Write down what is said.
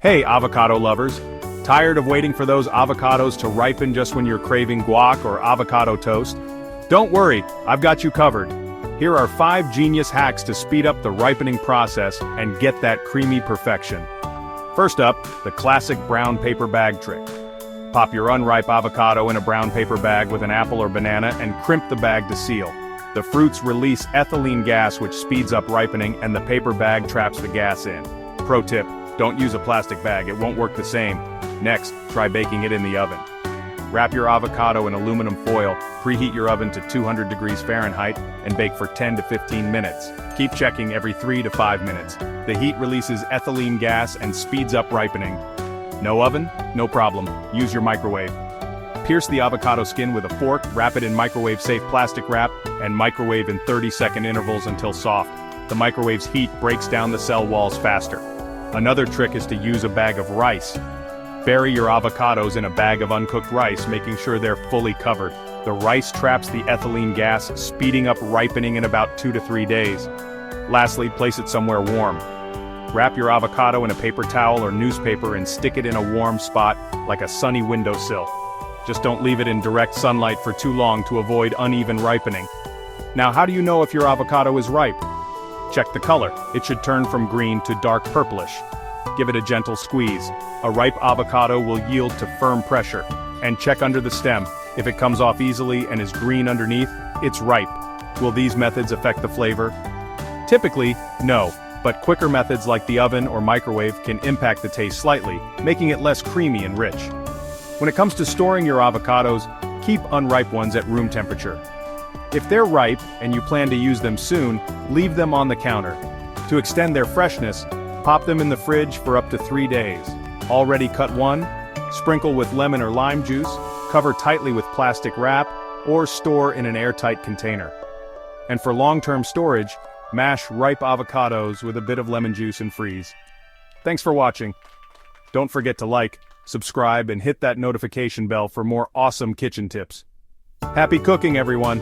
Hey, avocado lovers! Tired of waiting for those avocados to ripen just when you're craving guac or avocado toast? Don't worry, I've got you covered. Here are 5 genius hacks to speed up the ripening process and get that creamy perfection. First up, the classic brown paper bag trick. Pop your unripe avocado in a brown paper bag with an apple or banana and crimp the bag to seal. The fruits release ethylene gas which speeds up ripening and the paper bag traps the gas in. Pro tip: don't use a plastic bag, it won't work the same. Next, try baking it in the oven. Wrap your avocado in aluminum foil, preheat your oven to 200 degrees Fahrenheit, and bake for 10 to 15 minutes. Keep checking every 3 to 5 minutes. The heat releases ethylene gas and speeds up ripening. No oven? No problem. Use your microwave. Pierce the avocado skin with a fork, wrap it in microwave-safe plastic wrap, and microwave in 30-second intervals until soft. The microwave's heat breaks down the cell walls faster. Another trick is to use a bag of rice. Bury your avocados in a bag of uncooked rice, making sure they're fully covered. The rice traps the ethylene gas, speeding up ripening in about 2 to 3 days. Lastly, place it somewhere warm. Wrap your avocado in a paper towel or newspaper and stick it in a warm spot, like a sunny windowsill. Just don't leave it in direct sunlight for too long to avoid uneven ripening. Now, how do you know if your avocado is ripe? Check the color. It should turn from green to dark purplish. Give it a gentle squeeze. A ripe avocado will yield to firm pressure. And check under the stem. If it comes off easily and is green underneath, it's ripe. Will these methods affect the flavor? Typically, no, but quicker methods like the oven or microwave can impact the taste slightly, making it less creamy and rich. When it comes to storing your avocados, keep unripe ones at room temperature. If they're ripe and you plan to use them soon, leave them on the counter. To extend their freshness, pop them in the fridge for up to 3 days. Already cut one, sprinkle with lemon or lime juice, cover tightly with plastic wrap, or store in an airtight container. And for long-term storage, mash ripe avocados with a bit of lemon juice and freeze. Thanks for watching. Don't forget to like, subscribe, and hit that notification bell for more awesome kitchen tips. Happy cooking, everyone!